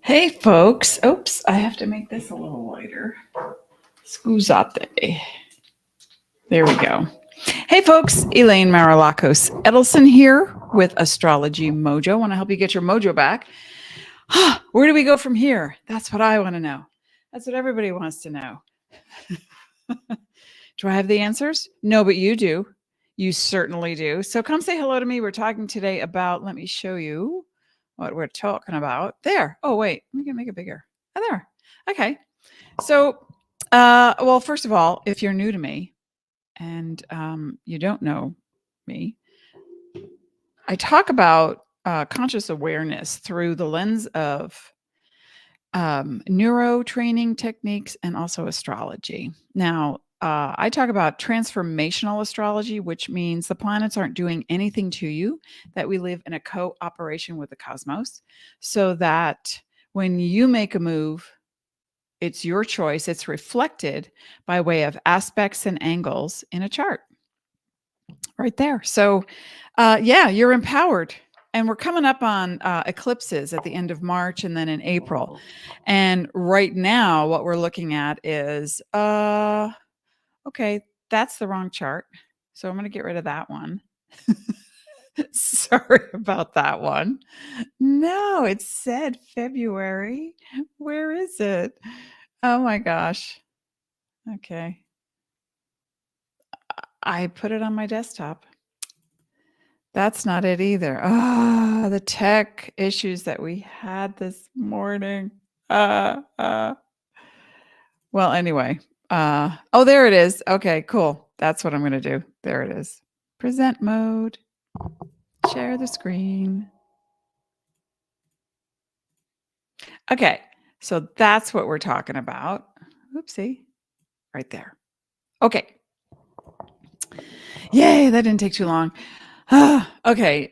Hey folks, oops, I have to make this a little lighter. Scusate. There we go. Hey folks, Elaine Marolakos Edelson here with AstrologyMojo. I want to help you get your mojo back. Where do we go from here? That's what I want to know. That's what everybody wants to know. Do I have the answers? No, but you do. You certainly do. So come say hello to me. We're talking today about, let me show you what we're talking about. There. Oh, wait, we can make it bigger. Oh, there. Okay. So, well, first of all, if you're new to me and you don't know me, I talk about conscious awareness through the lens of neuro training techniques and also astrology. Now, I talk about transformational astrology, which means the planets aren't doing anything to you, that we live in a cooperation with the cosmos, so that when you make a move, it's your choice. It's reflected by way of aspects and angles in a chart right there. So, yeah, you're empowered. And we're coming up on eclipses at the end of March and then in April. And right now, what we're looking at is, okay, that's the wrong chart. So I'm going to get rid of that one. Sorry about that one. No, it said February. Where is it? Oh my gosh. Okay. I put it on my desktop. That's not it either. Ah, the tech issues that we had this morning. Well, anyway. Oh, there it is. Okay, cool. That's what I'm going to do. There it is. Present mode. Share the screen. Okay, so that's what we're talking about. Oopsie. Right there. Okay. Yay, that didn't take too long. Okay,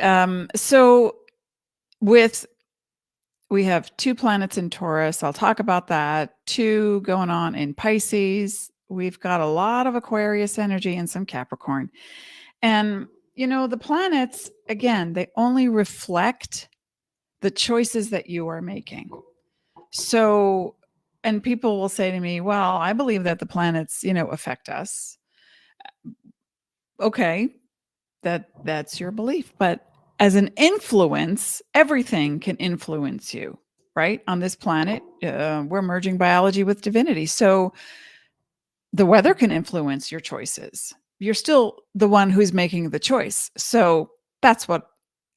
so we have 2 planets in Taurus. I'll talk about that. 2 going on in Pisces. We've got a lot of Aquarius energy and some Capricorn. And, the planets, again, they only reflect the choices that you are making. So, and people will say to me, well, I believe that the planets, affect us. Okay, that's your belief. But as an influence, everything can influence you, right? On this planet, we're merging biology with divinity. So the weather can influence your choices. You're still the one who's making the choice. So that's what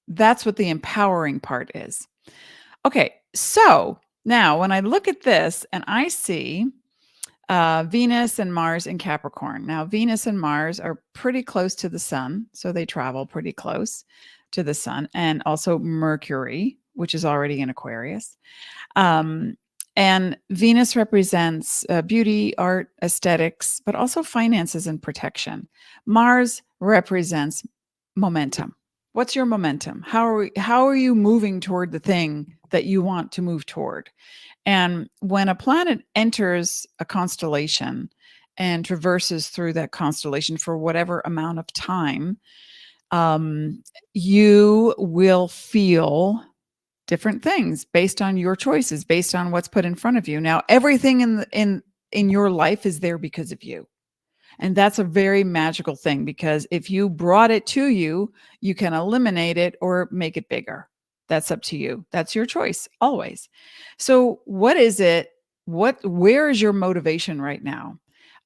the empowering part is. Okay, so now when I look at this and I see Venus and Mars in Capricorn. Now, Venus and Mars are pretty close to the sun, so they travel pretty close to the sun, and also Mercury, which is already in Aquarius. And Venus represents beauty, art, aesthetics, but also finances and protection. Mars represents momentum. What's your momentum? How are you moving toward the thing that you want to move toward? And when a planet enters a constellation and traverses through that constellation for whatever amount of time, you will feel different things based on your choices, based on what's put in front of you. Now, everything in your life is there because of you. And that's a very magical thing, because if you brought it to you, you can eliminate it or make it bigger. That's up to you. That's your choice always. So what is it? Where is your motivation right now?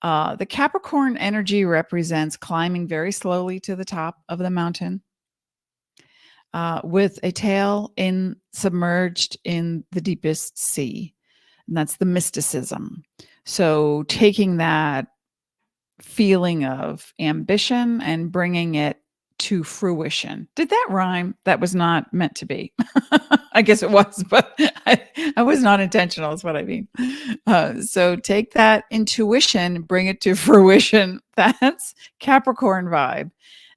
The Capricorn energy represents climbing very slowly to the top of the mountain with a tail submerged in the deepest sea. And that's the mysticism. So taking that feeling of ambition and bringing it to fruition. Did that rhyme? That was not meant to be. I guess it was, but I was not intentional is what I mean. So take that intuition, bring it to fruition. That's Capricorn vibe.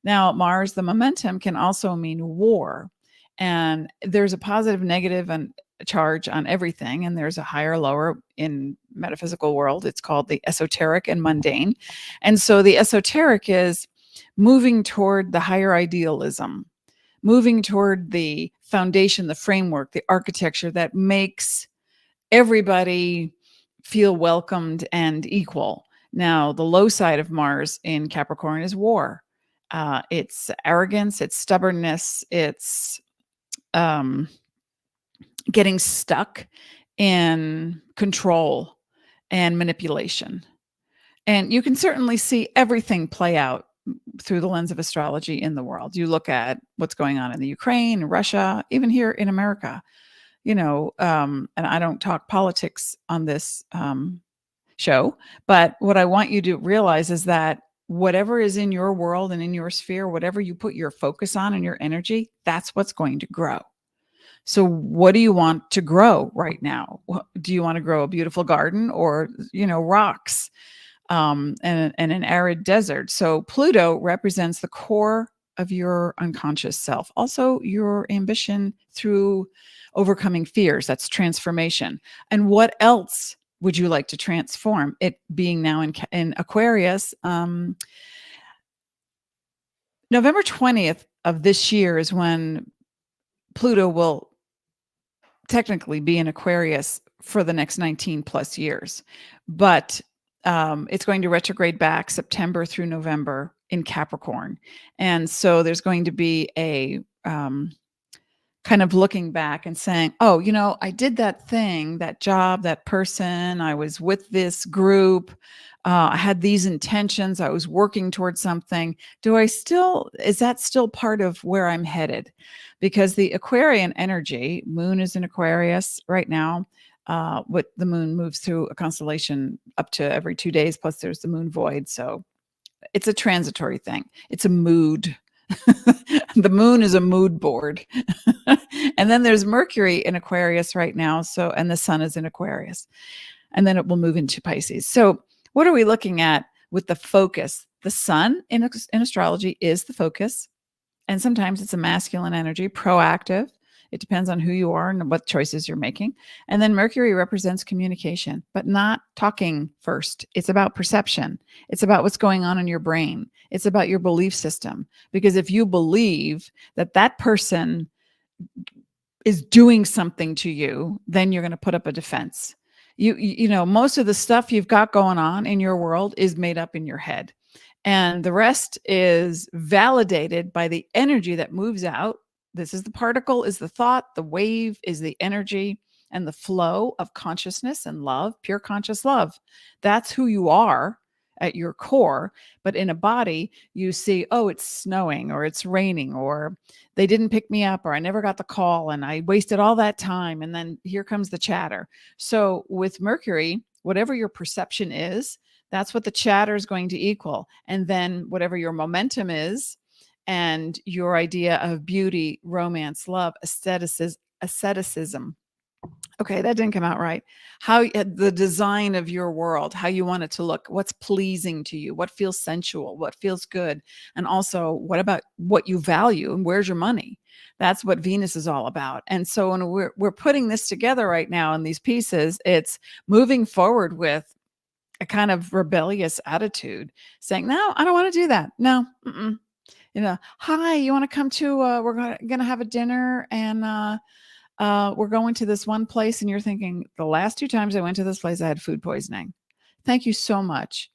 Now, Mars, the momentum, can also mean war. And there's a positive, negative, and charge on everything. And there's a higher, lower in metaphysical world. It's called the esoteric and mundane. And so the esoteric is moving toward the higher idealism, moving toward the foundation, the framework, the architecture that makes everybody feel welcomed and equal. Now, the low side of Mars in Capricorn is war. It's arrogance, it's stubbornness, it's getting stuck in control and manipulation. And you can certainly see everything play out through the lens of astrology in the world. You look at what's going on in the Ukraine, Russia, even here in America, and I don't talk politics on this show, but what I want you to realize is that whatever is in your world and in your sphere, whatever you put your focus on and your energy, that's what's going to grow. So what do you want to grow right now? Do you want to grow a beautiful garden or, rocks and an arid desert? So Pluto represents the core of your unconscious self. Also your ambition through overcoming fears. That's transformation. And what else would you like to transform? It being now in Aquarius, November 20th of this year is when Pluto will technically be in Aquarius for the next 19 plus years. But it's going to retrograde back September through November in Capricorn. And so there's going to be a kind of looking back and saying, oh, I did that thing, that job, that person, I was with this group, I had these intentions, I was working towards something. Is that still part of where I'm headed? Because the Aquarian energy, moon is in Aquarius right now. What the moon moves through a constellation up to every 2 days, plus there's the moon void. So it's a transitory thing. It's a mood. The moon is a mood board. And then there's Mercury in Aquarius right now. So, and the sun is in Aquarius. And then it will move into Pisces. So what are we looking at with the focus? The sun in astrology is the focus. And sometimes it's a masculine energy, proactive. It depends on who you are and what choices you're making. And then Mercury represents communication, but not talking first. It's about perception. It's about what's going on in your brain. It's about your belief system. Because if you believe that that person is doing something to you, then you're going to put up a defense. Most of the stuff you've got going on in your world is made up in your head. And the rest is validated by the energy that moves out. This is the particle, is the thought, the wave is the energy and the flow of consciousness and love, pure conscious love. That's who you are at your core. But in a body, you see, oh, it's snowing or it's raining or they didn't pick me up or I never got the call and I wasted all that time. And then here comes the chatter. So with Mercury, whatever your perception is, that's what the chatter is going to equal. And then whatever your momentum is and your idea of beauty, romance, love, asceticism. Okay, that didn't come out right. How the design of your world, how you want it to look, what's pleasing to you, what feels sensual, what feels good. And also, what about what you value and where's your money? That's what Venus is all about. And so when we're putting this together right now in these pieces, it's moving forward with a kind of rebellious attitude, saying, no, I don't want to do that. No, hi, you want to come to, we're going to have a dinner and we're going to this one place. And you're thinking, the last 2 times I went to this place, I had food poisoning. Thank you so much.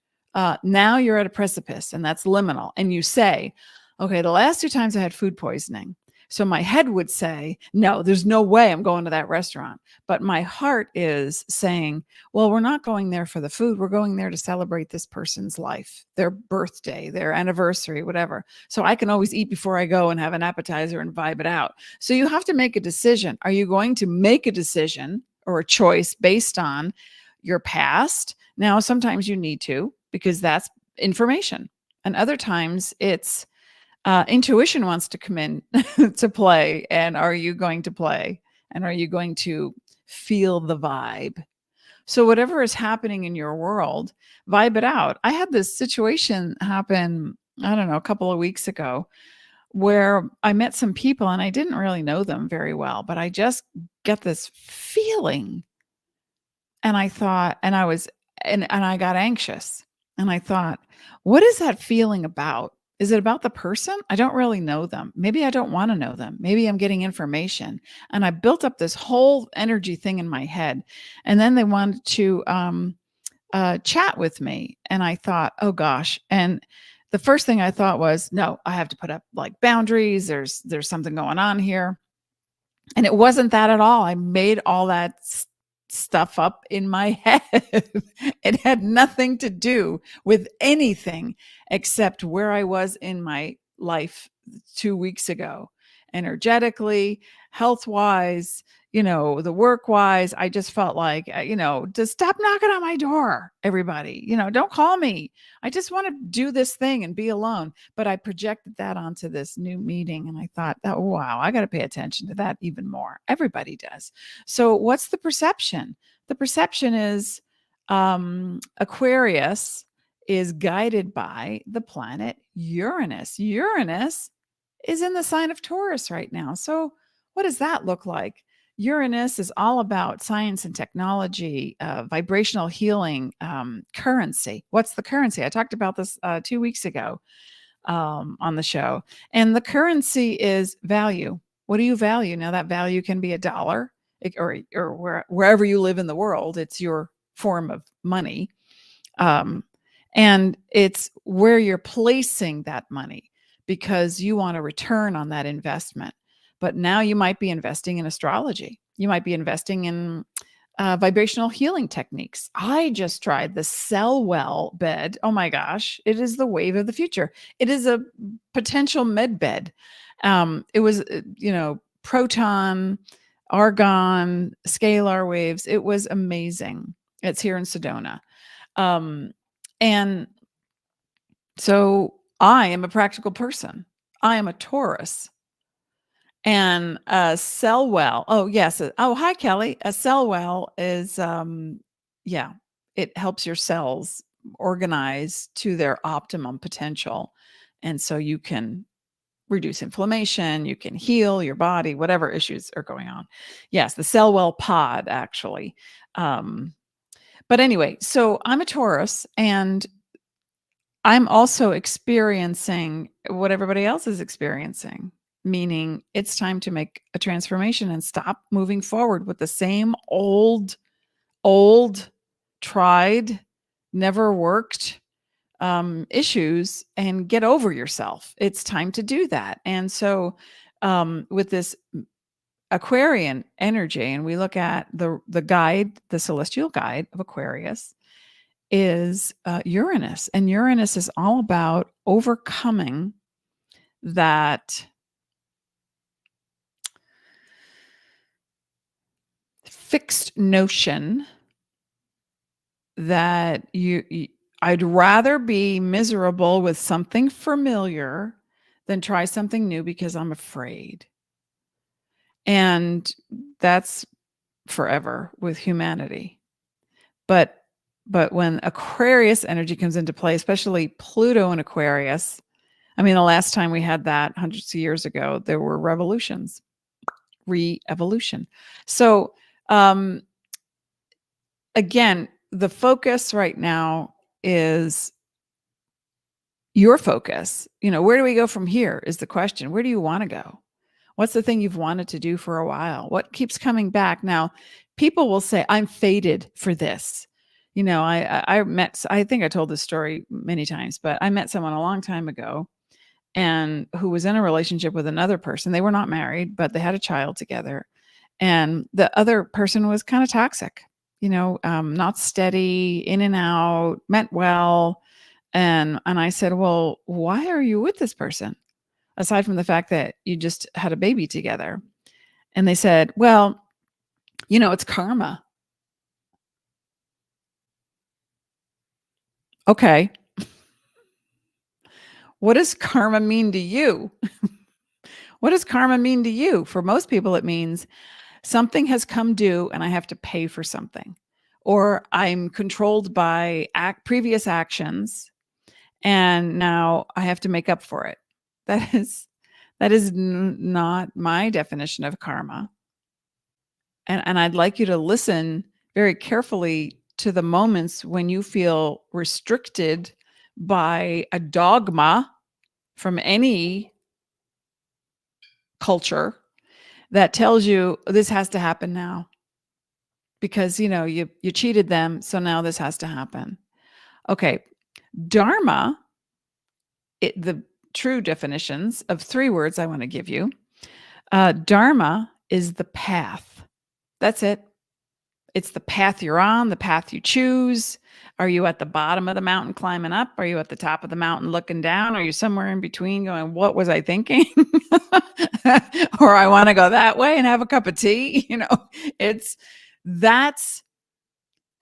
Now you're at a precipice and that's liminal. And you say, okay, the last 2 times I had food poisoning. So my head would say, no, there's no way I'm going to that restaurant. But my heart is saying, well, we're not going there for the food. We're going there to celebrate this person's life, their birthday, their anniversary, whatever. So I can always eat before I go and have an appetizer and vibe it out. So you have to make a decision. Are you going to make a decision or a choice based on your past? Now, sometimes you need to, because that's information. And other times it's intuition wants to come in to play. And are you going to play? And are you going to feel the vibe? So whatever is happening in your world, vibe it out. I had this situation happen, I don't know, a couple of weeks ago where I met some people and I didn't really know them very well, but I just get this feeling. And I thought, and I got anxious and I thought, what is that feeling about? Is it about the person? I don't really know them. Maybe I don't want to know them. Maybe I'm getting information. And I built up this whole energy thing in my head. And then they wanted to chat with me. And I thought, oh gosh. And the first thing I thought was, no, I have to put up like boundaries. There's something going on here. And it wasn't that at all. I made all that stuff up in my head. It had nothing to do with anything except where I was in my life 2 weeks ago, energetically, health wise, the work wise. I just felt like, just stop knocking on my door, everybody. Don't call me. I just want to do this thing and be alone. But I projected that onto this new meeting, and I thought, oh, wow, I got to pay attention to that even more. Everybody does. So what's the perception? The perception is Aquarius is guided by the planet Uranus. Uranus is in the sign of Taurus right now. So what does that look like? Uranus is all about science and technology, vibrational healing, currency. What's the currency? I talked about this 2 weeks ago on the show. And the currency is value. What do you value? Now, that value can be $1 or wherever you live in the world. It's your form of money. And it's where you're placing that money because you want a return on that investment. But now you might be investing in astrology. You might be investing in vibrational healing techniques. I just tried the Cell Well bed. Oh my gosh, it is the wave of the future. It is a potential med bed. It was, proton, argon, scalar waves. It was amazing. It's here in Sedona. And so I am a practical person. I am a Taurus. And a cell well. Oh, yes. Oh, hi, Kelly. A cell well is, it helps your cells organize to their optimum potential. And so you can reduce inflammation, you can heal your body, whatever issues are going on. Yes, the cell well pod, actually. But anyway, so I'm a Taurus, and I'm also experiencing what everybody else is experiencing. Meaning it's time to make a transformation and stop moving forward with the same old, tried, never worked issues and get over yourself. It's time to do that. And so with this Aquarian energy, and we look at the guide, the celestial guide of Aquarius is Uranus. And Uranus is all about overcoming that fixed notion that I'd rather be miserable with something familiar than try something new because I'm afraid. And that's forever with humanity. But when Aquarius energy comes into play, especially Pluto in Aquarius, I mean, the last time we had that hundreds of years ago, there were revolutions, re-evolution. So again, the focus right now is your focus. Where do we go from here is the question. Where do you want to go? What's the thing you've wanted to do for a while? What keeps coming back? Now, people will say, I'm fated for this. I think I told this story many times, but I met someone a long time ago and who was in a relationship with another person. They were not married, but they had a child together. And the other person was kind of toxic, not steady, in and out, meant well. And I said, well, why are you with this person? Aside from the fact that you just had a baby together. And they said, well, it's karma. Okay. What does karma mean to you? What does karma mean to you? For most people, it means something has come due and I have to pay for something, or I'm controlled by previous actions and now I have to make up for it. That is not my definition of karma. And I'd like you to listen very carefully to the moments when you feel restricted by a dogma from any culture that tells you this has to happen now because, you cheated them. So now this has to happen. Okay. Dharma, the true definitions of 3 words I want to give you. Dharma is the path. That's it. It's the path you're on, the path you choose. Are you at the bottom of the mountain climbing up? Are you at the top of the mountain looking down? Are you somewhere in between going, what was I thinking? Or I want to go that way and have a cup of tea. That's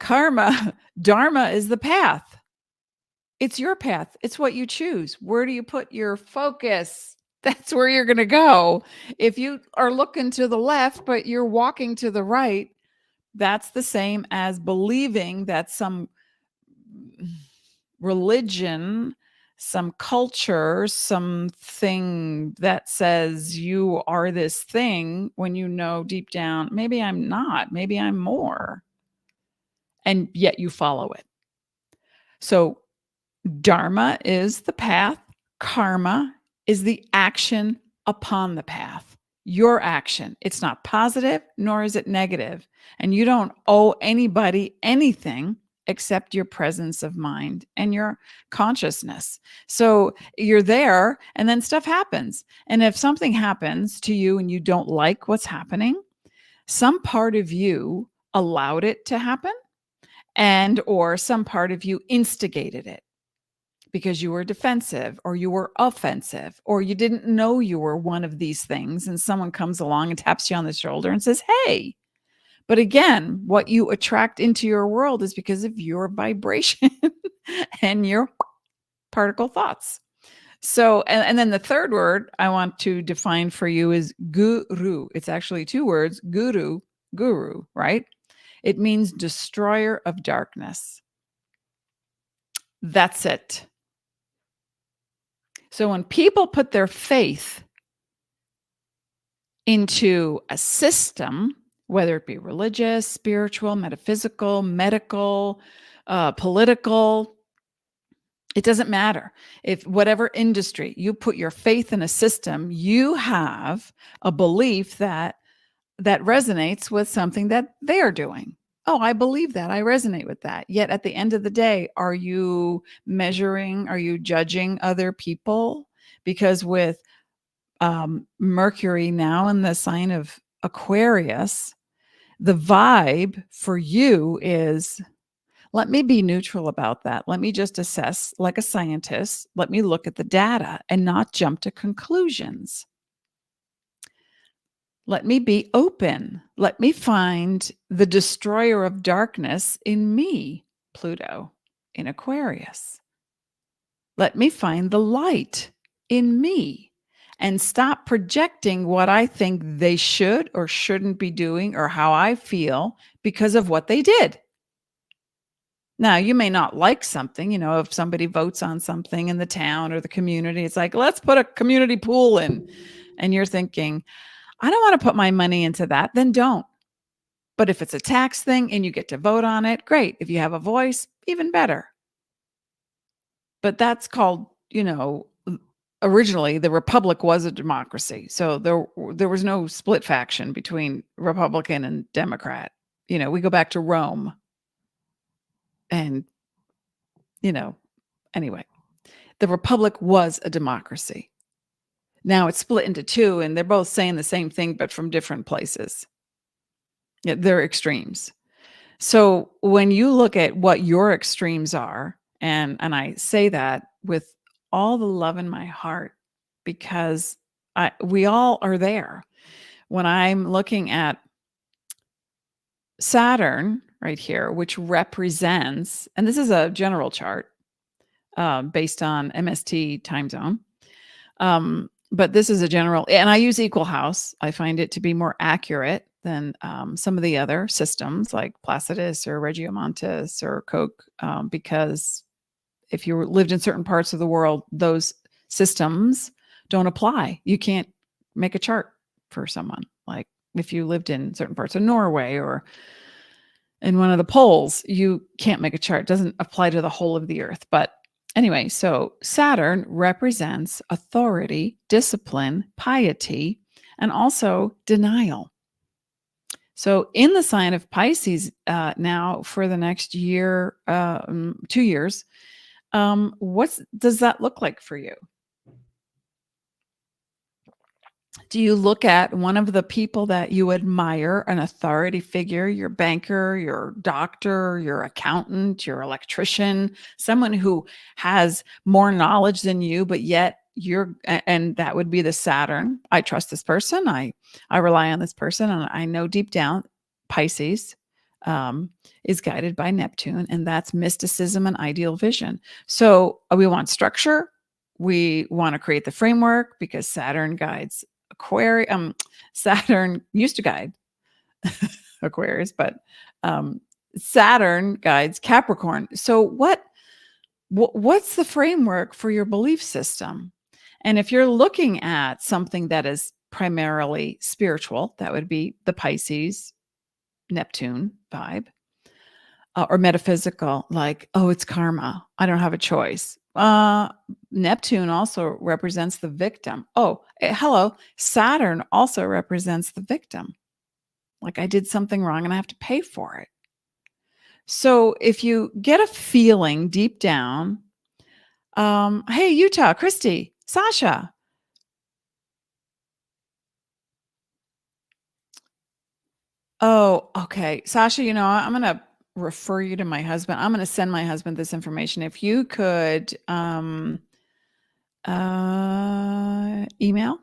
karma. Dharma is the path. It's your path. It's what you choose. Where do you put your focus? That's where you're going to go. If you are looking to the left, but you're walking to the right, that's the same as believing that some religion, some culture, something that says you are this thing when you know deep down, maybe I'm not, maybe I'm more. And yet you follow it. So Dharma is the path. Karma is the action upon the path. Your action. It's not positive, nor is it negative. And you don't owe anybody anything except your presence of mind and your consciousness. So you're there and then stuff happens. And if something happens to you and you don't like what's happening, some part of you allowed it to happen or some part of you instigated it because you were defensive or you were offensive or you didn't know you were one of these things, and someone comes along and taps you on the shoulder and says, hey. But again, what you attract into your world is because of your vibration and your particle thoughts. So, and then the third word I want to define for you is guru. It's actually 2 words, guru, right? It means destroyer of darkness. That's it. So when people put their faith into a system, whether it be religious, spiritual, metaphysical, medical, political, it doesn't matter. If whatever industry you put your faith in a system, you have a belief that resonates with something that they're doing. Oh, I believe that. I resonate with that. Yet at the end of the day, are you measuring? Are you judging other people? Because with Mercury now in the sign of Aquarius, the vibe for you is, let me be neutral about that. Let me just assess like a scientist. Let me look at the data and not jump to conclusions. Let me be open. Let me find the destroyer of darkness in me, Pluto, in Aquarius. Let me find the light in me and stop projecting what I think they should or shouldn't be doing or how I feel because of what they did. Now, you may not like something, if somebody votes on something in the town or the community, it's like, let's put a community pool in. And you're thinking, I don't want to put my money into that, then don't. But if it's a tax thing and you get to vote on it, great. If you have a voice, even better. But that's called, originally the Republic was a democracy. So there was no split faction between Republican and Democrat. We go back to Rome. And, anyway, the Republic was a democracy. Now it's split into 2 and they're both saying the same thing, but from different places. Yeah, they're extremes. So when you look at what your extremes are, and I say that with all the love in my heart, because we all are there. When I'm looking at Saturn right here, which represents, and this is a general chart based on MST time zone. But this is a general, and I use equal house. I find it to be more accurate than some of the other systems like Placidus or Regiomontanus or Koch, because if you lived in certain parts of the world, those systems don't apply. You can't make a chart for someone. Like if you lived in certain parts of Norway or in one of the poles, you can't make a chart. It doesn't apply to the whole of the earth. But Anyway, so Saturn represents authority, discipline, piety, and also denial. So in the sign of Pisces now for the next year, 2 years, what does that look like for you? Do you look at one of the people that you admire, an authority figure, your banker, your doctor, your accountant, your electrician, someone who has more knowledge than you, but yet and that would be the Saturn. I trust this person. I rely on this person, and I know deep down Pisces is guided by Neptune, and that's mysticism and ideal vision. So we want structure. We want to create the framework because Saturn guides Aquarium. Saturn used to guide Aquarius, but Saturn guides Capricorn. So what's the framework for your belief system? And if you're looking at something that is primarily spiritual, that would be the Pisces Neptune vibe, or metaphysical, like, oh, it's karma, I don't have a choice. Neptune also represents the victim. Oh, hello. Saturn also represents the victim. Like, I did something wrong and I have to pay for it. So if you get a feeling deep down, hey, Utah, Christy, Sasha. Oh, okay. Sasha, I'm going to refer you to my husband. I'm going to send my husband this information. If you could email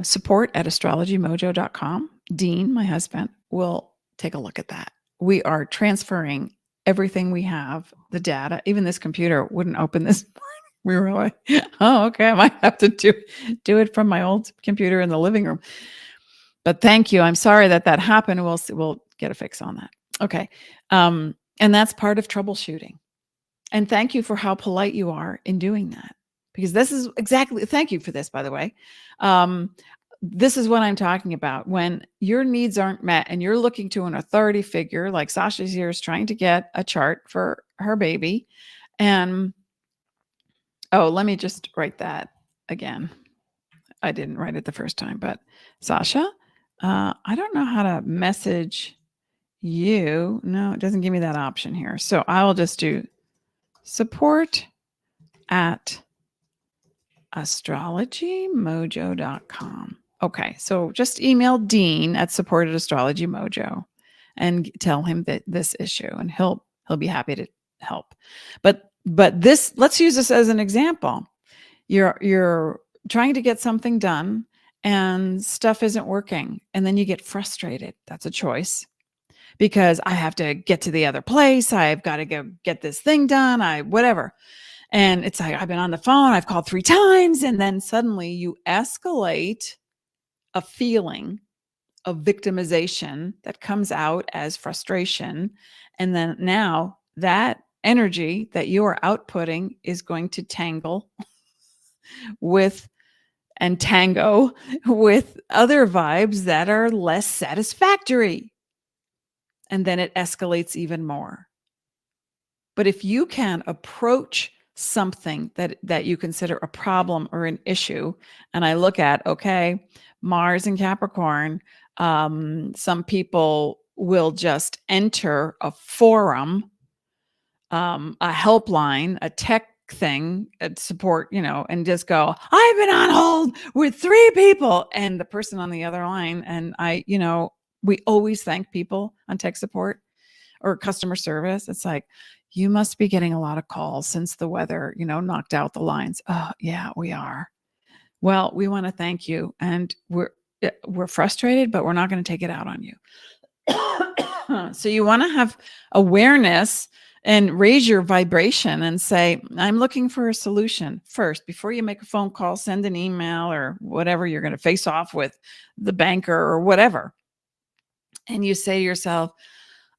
support at astrologymojo.com. Dean, my husband, will take a look at that. We are transferring everything we have, the data. Even this computer wouldn't open this morning. We were like, oh, okay, I might have to do it from my old computer in the living room. But thank you. I'm sorry that happened. We'll get a fix on that. Okay. And that's part of troubleshooting. And thank you for how polite you are in doing that. Because this is exactly, thank you for this, by the way. This is what I'm talking about. When your needs aren't met and you're looking to an authority figure, like Sasha's here is trying to get a chart for her baby. And, oh, let me just write that again. I didn't write it the first time, but Sasha, I don't know how to message you. No, it doesn't give me that option here. So I will just do support at astrologymojo.com. Okay, so just email Dean at support at astrologymojo and tell him that this issue, and he'll be happy to help. But this, let's use this as an example. You're trying to get something done and stuff isn't working, and then you get frustrated. That's a choice. Because I have to get to the other place. I've got to go get this thing done. Whatever. And it's like, I've been on the phone, I've called 3 times. And then suddenly you escalate a feeling of victimization that comes out as frustration. And then now that energy that you are outputting is going to tango with other vibes that are less satisfactory. And then it escalates even more. But if you can approach something that you consider a problem or an issue, and I look at, okay, Mars and Capricorn, some people will just enter a forum, a helpline, a tech thing, support, and just go, I've been on hold with 3 people, and the person on the other line, and we always thank people on tech support or customer service. It's like, you must be getting a lot of calls since the weather, knocked out the lines. Oh, yeah, we are. Well, we want to thank you. And we're frustrated, but we're not going to take it out on you. So you want to have awareness and raise your vibration and say, I'm looking for a solution first. Before you make a phone call, send an email or whatever you're going to face off with the banker or whatever. And you say to yourself,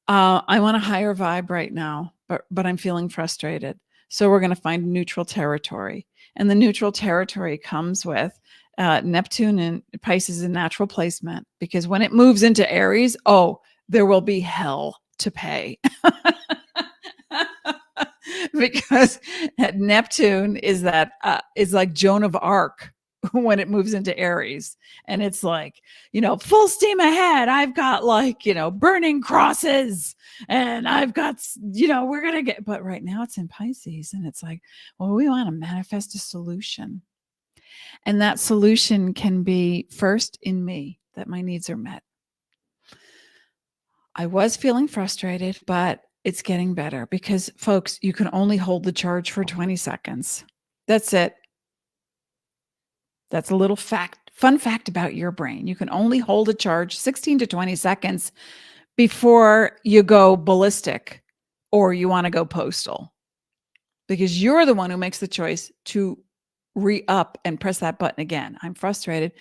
I want a higher vibe right now, but I'm feeling frustrated. So we're going to find neutral territory. And the neutral territory comes with Neptune and Pisces in natural placement, because when it moves into Aries, there will be hell to pay. because Neptune is is like Joan of Arc when it moves into Aries, and it's like, full steam ahead. I've got like, burning crosses, and I've got, we're going to get, but right now it's in Pisces, and it's like, well, we want to manifest a solution. And that solution can be first in me, that my needs are met. I was feeling frustrated, but it's getting better because, folks, you can only hold the charge for 20 seconds. That's it. That's a little fun fact about your brain. You can only hold a charge 16 to 20 seconds before you go ballistic or you want to go postal, because you're the one who makes the choice to re-up and press that button again. I'm frustrated.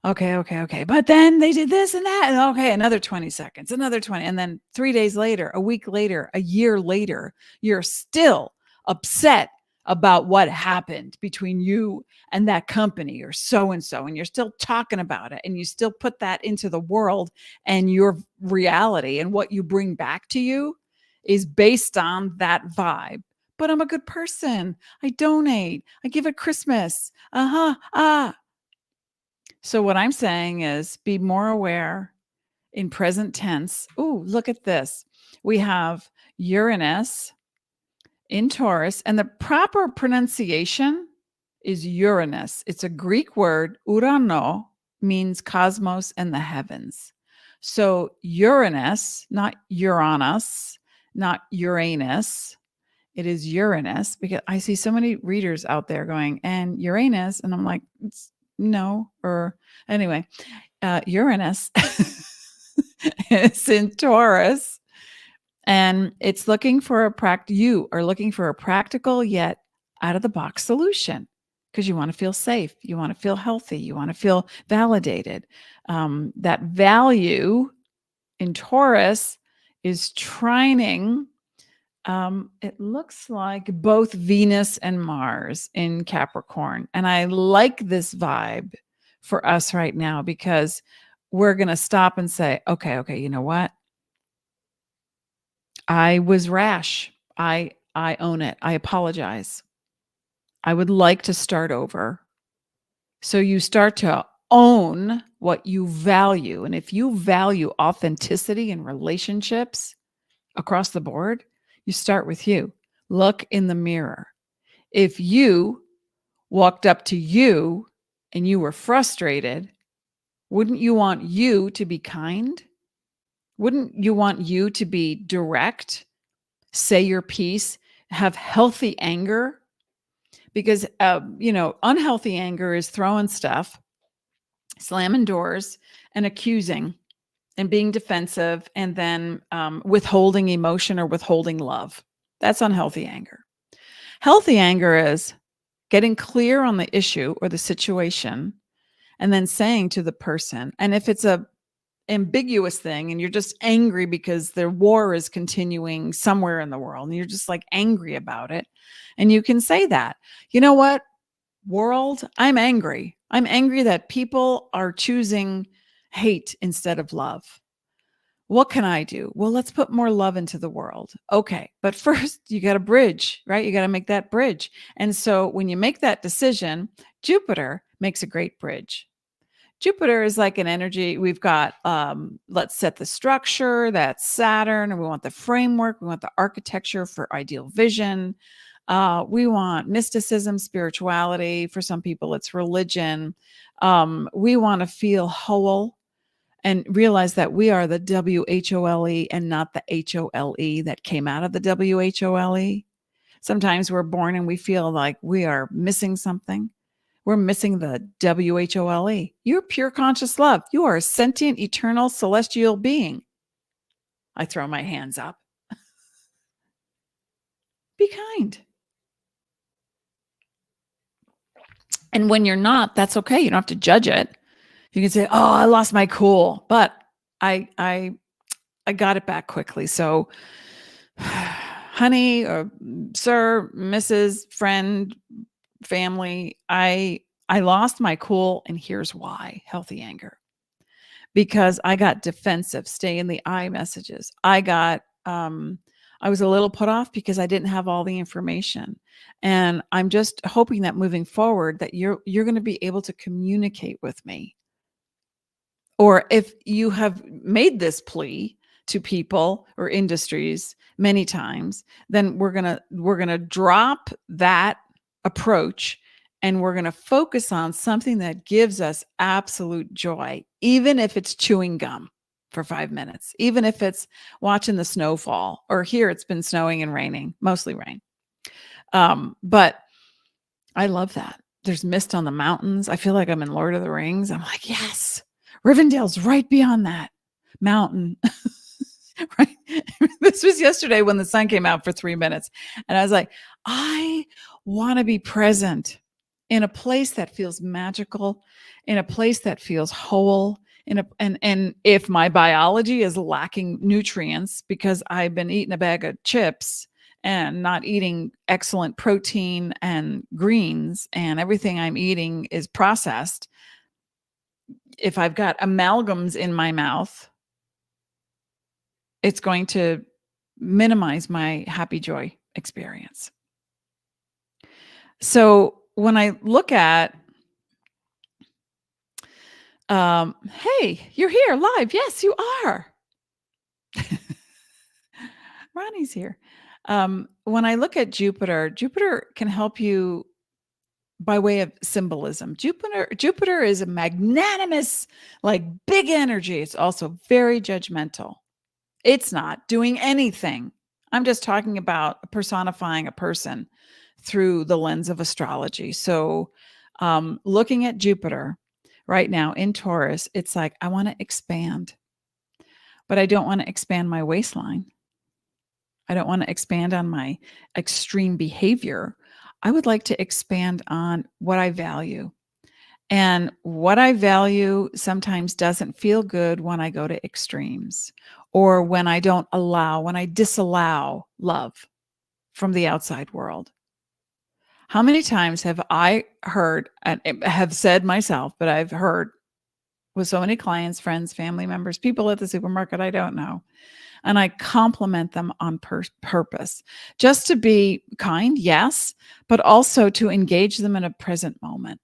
Okay. But then they did this and that. And okay, another 20 seconds, another 20. And then 3 days later, a week later, a year later, you're still upset about what happened between you and that company or so-and-so. And you're still talking about it. And you still put that into the world, and your reality and what you bring back to you is based on that vibe. But I'm a good person. I donate. I give at Christmas. So what I'm saying is be more aware in present tense. Ooh, look at this. We have Uranus in Taurus, and the proper pronunciation is Uranus. It's a Greek word. Urano means cosmos and the heavens. So Uranus, not Uranus, not Uranus. It is Uranus, because I see so many readers out there going, and Uranus, and I'm like, no, or anyway, Uranus is in Taurus, and it's looking for you are looking for a practical yet out of the box solution, because you want to feel safe, you want to feel healthy, you want to feel validated. That value in Taurus is trining. It looks like both Venus and Mars in Capricorn. And I like this vibe for us right now, because we're going to stop and say, okay, you know what? I was rash. I own it. I apologize. I would like to start over. So you start to own what you value. And if you value authenticity in relationships across the board, you start with you. Look in the mirror. If you walked up to you and you were frustrated, wouldn't you want you to be kind? Wouldn't you want you to be direct, say your piece, have healthy anger? Because, unhealthy anger is throwing stuff, slamming doors, and accusing, and being defensive, and then withholding emotion or withholding love. That's unhealthy anger. Healthy anger is getting clear on the issue or the situation, and then saying to the person, and if it's a ambiguous thing and you're just angry because the war is continuing somewhere in the world and you're just like angry about it, and you can say that, you know what, world, I'm angry. I'm angry that people are choosing hate instead of love. What can I do? Well, let's put more love into the world. Okay. But first, you got to bridge, right? You got to make that bridge. And so when you make that decision, Jupiter makes a great bridge. Jupiter is like an energy. We've got, let's set the structure, that's Saturn, and we want the framework. We want the architecture for ideal vision. We want mysticism, spirituality. For some people, it's religion. We want to feel whole and realize that we are the WHOLE and not the HOLE that came out of the WHOLE. Sometimes we're born and we feel like we are missing something. We're missing the WHOLE. You're pure conscious love. You are a sentient, eternal, celestial being. I throw my hands up. Be kind. And when you're not, that's okay. You don't have to judge it. You can say, "Oh, I lost my cool, but I got it back quickly." So, honey, or sir, Mrs., friend, family, I lost my cool, and here's why. Healthy anger. Because I got defensive, stay in the I messages. I got I was a little put off because I didn't have all the information. And I'm just hoping that moving forward that you're going to be able to communicate with me. Or if you have made this plea to people or industries many times, then we're going to drop that approach and we're going to focus on something that gives us absolute joy, even if it's chewing gum for 5 minutes, even if it's watching the snow fall, or here it's been snowing and raining, mostly rain. But I love that. There's mist on the mountains. I feel like I'm in Lord of the Rings. I'm like, yes, Rivendell's right beyond that mountain. Right. This was yesterday when the sun came out for 3 minutes. And I was like, I want to be present in a place that feels magical, in a place that feels whole, and if my biology is lacking nutrients because I've been eating a bag of chips and not eating excellent protein and greens, and everything I'm eating is processed, if I've got amalgams in my mouth, it's going to minimize my happy joy experience. So when I look at, hey, you're here live. Yes, you are. Ronnie's here. When I look at Jupiter, Jupiter can help you by way of symbolism. Jupiter is a magnanimous, like big energy. It's also very judgmental. It's not doing anything. I'm just talking about personifying a person through the lens of astrology. So looking at Jupiter right now in Taurus, it's like, I want to expand, but I don't want to expand my waistline. I don't want to expand on my extreme behavior. I would like to expand on what I value. And what I value sometimes doesn't feel good when I go to extremes, or when I disallow love from the outside world. How many times have I heard, and have said myself, but I've heard with so many clients, friends, family members, people at the supermarket I don't know, and I compliment them on purpose, just to be kind, yes, but also to engage them in a present moment.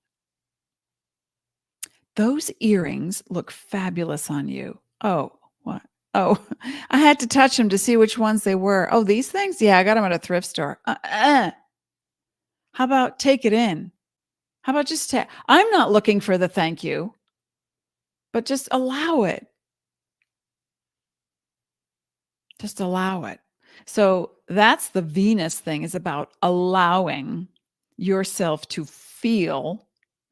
Those earrings look fabulous on you. Oh, what? Oh, I had to touch them to see which ones they were. Oh, these things? Yeah, I got them at a thrift store. How about take it in? How about just I'm not looking for the thank you, but just allow it. Just allow it. So that's the Venus thing, is about allowing yourself to feel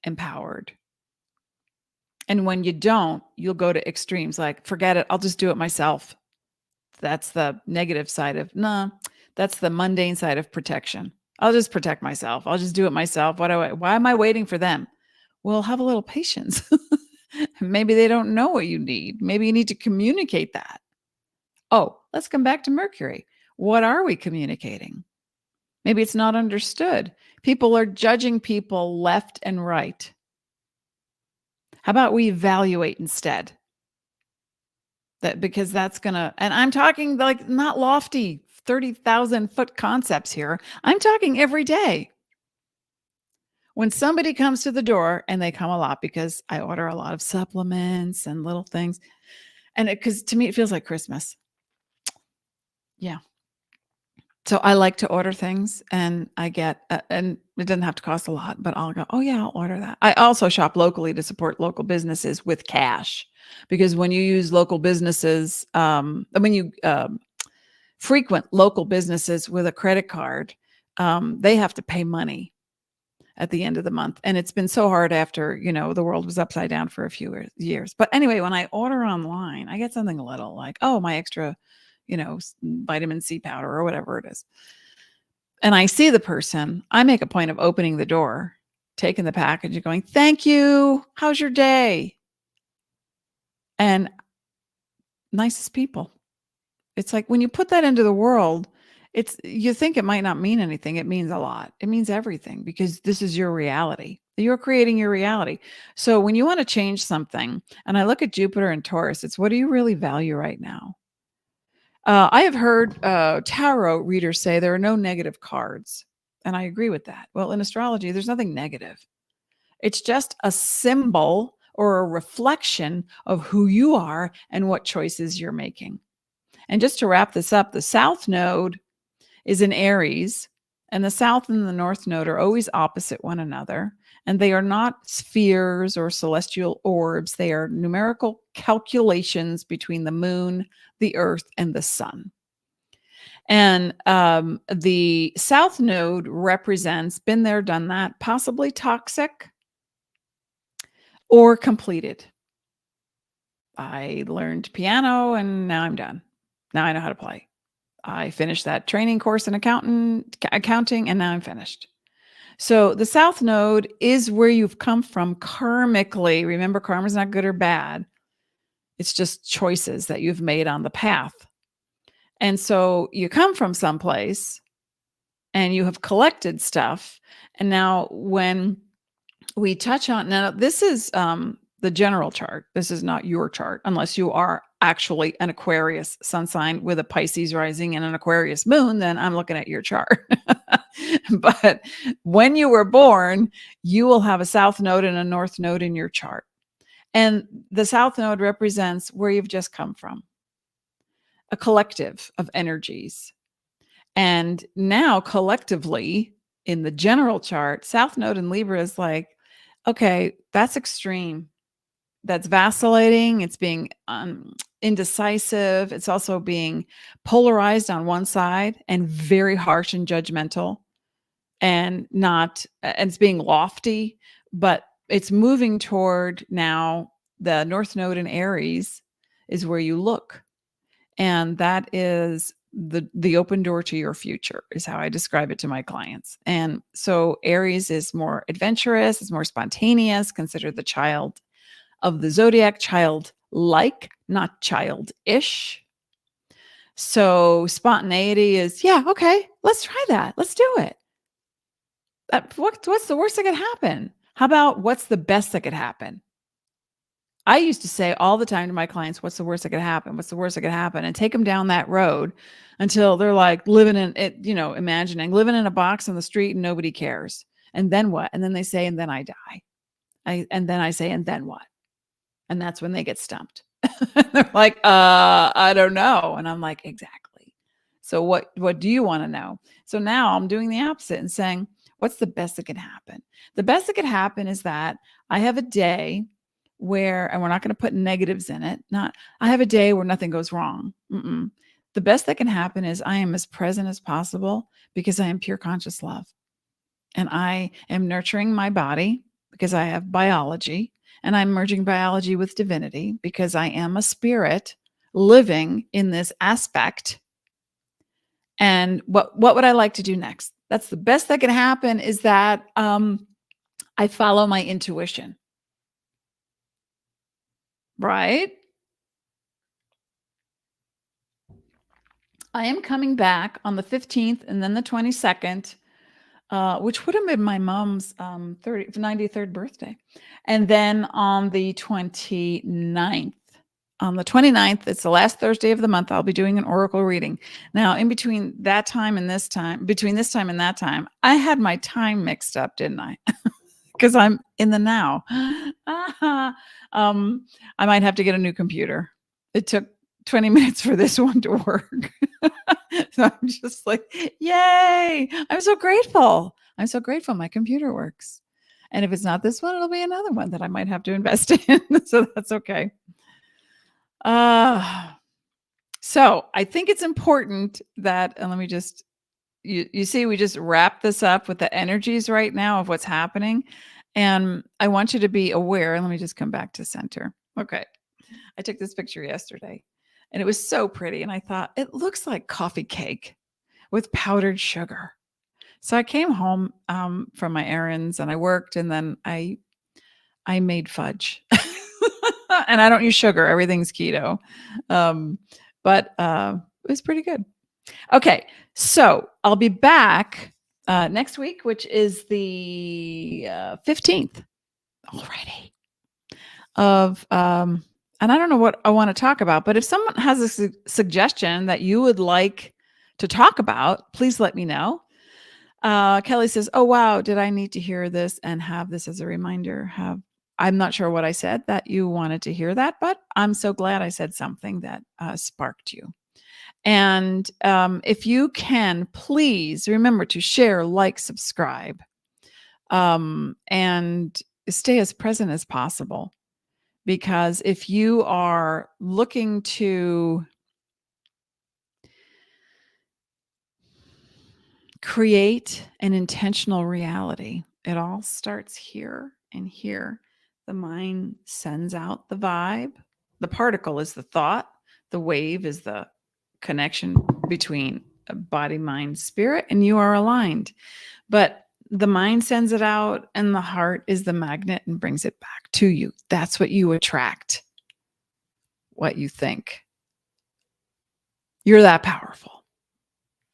empowered. And when you don't, you'll go to extremes like, forget it, I'll just do it myself. That's the negative side of, that's the mundane side of protection. I'll just protect myself. I'll just do it myself. Why am I waiting for them? Well, have a little patience. Maybe they don't know what you need. Maybe you need to communicate that. Oh, let's come back to Mercury. What are we communicating? Maybe it's not understood. People are judging people left and right. How about we evaluate instead? Because that's gonna, and I'm talking like not lofty 30,000 foot concepts here. I'm talking every day. When somebody comes to the door, and they come a lot because I order a lot of supplements and little things, and because to me it feels like Christmas. Yeah. So I like to order things, and I get, and it doesn't have to cost a lot, but I'll go, oh yeah, I'll order that. I also shop locally to support local businesses with cash, because when you use local businesses, when you frequent local businesses with a credit card, they have to pay money at the end of the month. And it's been so hard after, the world was upside down for a few years. But anyway, when I order online, I get something little like, oh, my extra, vitamin C powder or whatever it is. And I see the person, I make a point of opening the door, taking the package and going, thank you. How's your day? And nicest people. It's like when you put that into the world, you think it might not mean anything. It means a lot. It means everything, because this is your reality. You're creating your reality. So when you want to change something, and I look at Jupiter and Taurus, it's, what do you really value right now? I have heard tarot readers say there are no negative cards. And I agree with that. Well, in astrology, there's nothing negative. It's just a symbol or a reflection of who you are and what choices you're making. And just to wrap this up, the South Node is in Aries, and the South and the North Node are always opposite one another. And they are not spheres or celestial orbs. They are numerical calculations between the moon, the earth, and the sun. And the South Node represents been there, done that, possibly toxic or completed. I learned piano and now I'm done. Now I know how to play. I finished that training course in accounting and now I'm finished. So the South Node is where you've come from karmically. Remember, karma is not good or bad. It's just choices that you've made on the path. And so you come from someplace and you have collected stuff. And now when we touch on, now this is the general chart. This is not your chart, unless you are actually an Aquarius sun sign with a Pisces rising and an Aquarius moon, then I'm looking at your chart. But when you were born, you will have a South Node and a North Node in your chart. And the South Node represents where you've just come from, a collective of energies. And now collectively in the general chart, South Node in Libra is like, okay, that's extreme. That's vacillating. It's being indecisive. It's also being polarized on one side and very harsh and judgmental and it's being lofty, but it's moving toward now the North Node in Aries is where you look. And that is the open door to your future is how I describe it to my clients. And so Aries is more adventurous, it's more spontaneous, considered the child of the zodiac, child-like, not childish. So spontaneity is, yeah, okay, let's try that. Let's do it. What's the worst that could happen? How about what's the best that could happen? I used to say all the time to my clients, what's the worst that could happen? What's the worst that could happen? And take them down that road until they're like living in it, imagining living in a box on the street and nobody cares. And then what? And then they say, and then I die. And then I say, and then what? And that's when they get stumped. They're like, I don't know. And I'm like, exactly. So what do you want to know? So now I'm doing the opposite and saying, what's the best that could happen? The best that could happen is that I have a day where, and we're not going to put negatives in it. I have a day where nothing goes wrong. The best that can happen is I am as present as possible because I am pure conscious love. And I am nurturing my body because I have biology. And I'm merging biology with divinity because I am a spirit living in this aspect. And what would I like to do next? That's the best that can happen is that I follow my intuition. Right? I am coming back on the 15th and then the 22nd, which would have been my mom's 93rd birthday. And then on the 29th. On the 29th, it's the last Thursday of the month, I'll be doing an oracle reading. Now, in between that time and this time, between this time and that time, I had my time mixed up, didn't I? Because I'm in the now. I might have to get a new computer. It took 20 minutes for this one to work. So I'm just like, yay. I'm so grateful. My computer works. And if it's not this one, it'll be another one that I might have to invest in. So that's okay. So I think it's important that, and let me just, you see, we just wrap this up with the energies right now of what's happening. And I want you to be aware. Let me just come back to center. Okay. I took this picture yesterday and it was so pretty. And I thought it looks like coffee cake with powdered sugar. So I came home from my errands and I worked and then I made fudge. And I don't use sugar. Everything's keto. But it was pretty good. Okay. So I'll be back next week, which is the 15th already of, I And I don't know what I want to talk about, but if someone has a suggestion that you would like to talk about, please let me know. Kelly says, "Oh wow, did I need to hear this and have this as a reminder? I'm not sure what I said that you wanted to hear that, but I'm so glad I said something that sparked you." And if you can, please remember to share, like, subscribe, and stay as present as possible. Because if you are looking to create an intentional reality, it all starts here and here. The mind sends out the vibe. The particle is the thought. The wave is the connection between body, mind, spirit, and you are aligned. But the mind sends it out, and the heart is the magnet and brings it back to you. That's what you attract, what you think. You're that powerful.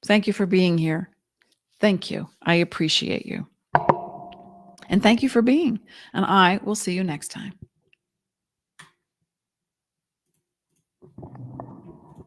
Thank you for being here. Thank you. I appreciate you. And thank you for being. And I will see you next time.